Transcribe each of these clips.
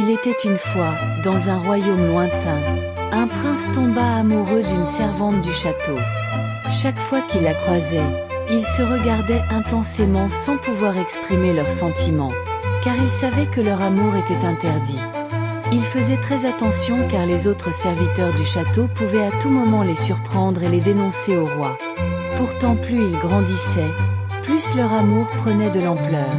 Il était une fois, dans un royaume lointain, un prince tomba amoureux d'une servante du château. Chaque fois qu'il la croisait, ils se regardaient intensément sans pouvoir exprimer leurs sentiments, car ils savaient que leur amour était interdit. Ils faisaient très attention car les autres serviteurs du château pouvaient à tout moment les surprendre et les dénoncer au roi. Pourtant plus ils grandissaient, plus leur amour prenait de l'ampleur.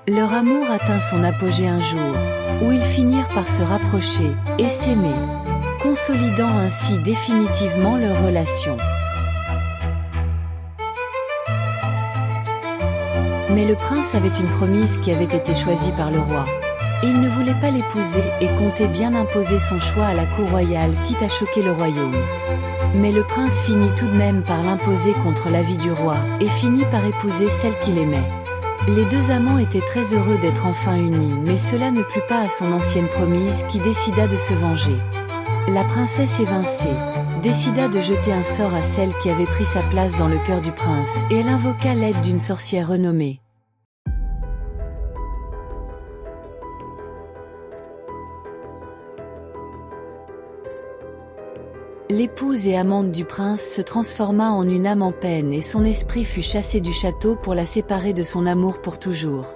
Leur amour atteint son apogée un jour, où ils finirent par se rapprocher et s'aimer, consolidant ainsi définitivement leur relation. Mais le prince avait une promise qui avait été choisie par le roi. Et il ne voulait pas l'épouser et comptait bien imposer son choix à la cour royale quitte à choquer le royaume. Mais le prince finit tout de même par l'imposer contre l'avis du roi et finit par épouser celle qu'il aimait. Les deux amants étaient très heureux d'être enfin unis, mais cela ne plut pas à son ancienne promise qui décida de se venger. La princesse évincée décida de jeter un sort à celle qui avait pris sa place dans le cœur du prince et elle invoqua l'aide d'une sorcière renommée. L'épouse et amante du prince se transforma en une âme en peine et son esprit fut chassé du château pour la séparer de son amour pour toujours.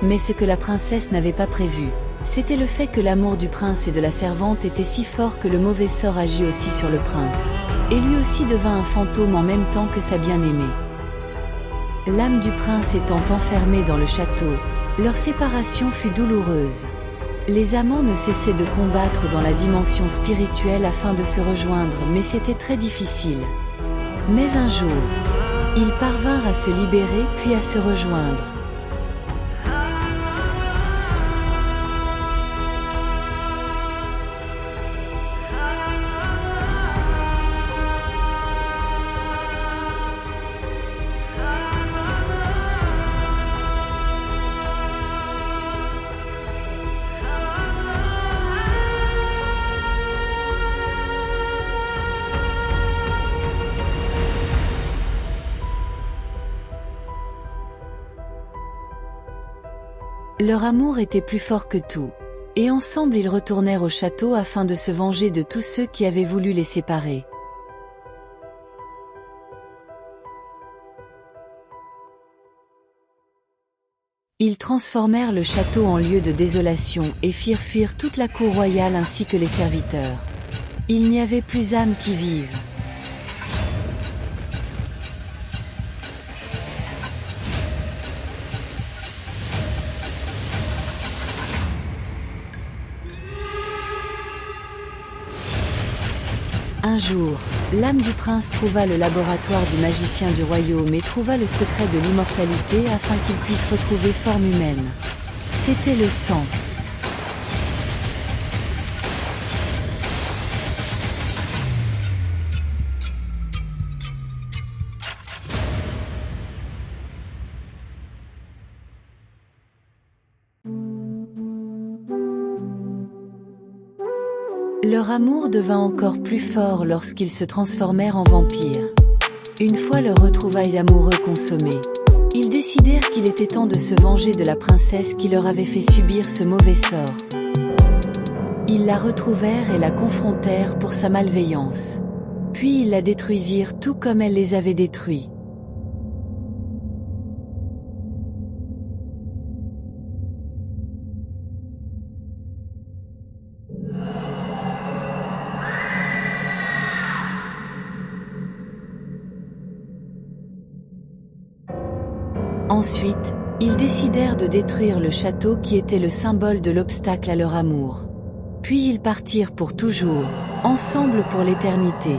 Mais ce que la princesse n'avait pas prévu, c'était le fait que l'amour du prince et de la servante était si fort que le mauvais sort agit aussi sur le prince, et lui aussi devint un fantôme en même temps que sa bien-aimée. L'âme du prince étant enfermée dans le château, leur séparation fut douloureuse. Les amants ne cessaient de combattre dans la dimension spirituelle afin de se rejoindre, mais c'était très difficile. Mais un jour, ils parvinrent à se libérer puis à se rejoindre. Leur amour était plus fort que tout, et ensemble ils retournèrent au château afin de se venger de tous ceux qui avaient voulu les séparer. Ils transformèrent le château en lieu de désolation et firent fuir toute la cour royale ainsi que les serviteurs. Il n'y avait plus âme qui vive. Un jour, l'âme du prince trouva le laboratoire du magicien du royaume et trouva le secret de l'immortalité afin qu'il puisse retrouver forme humaine. C'était le sang. Leur amour devint encore plus fort lorsqu'ils se transformèrent en vampires. Une fois leurs retrouvailles amoureux consommées, ils décidèrent qu'il était temps de se venger de la princesse qui leur avait fait subir ce mauvais sort. Ils la retrouvèrent et la confrontèrent pour sa malveillance. Puis ils la détruisirent tout comme elle les avait détruits. Ensuite, ils décidèrent de détruire le château qui était le symbole de l'obstacle à leur amour. Puis ils partirent pour toujours, ensemble pour l'éternité.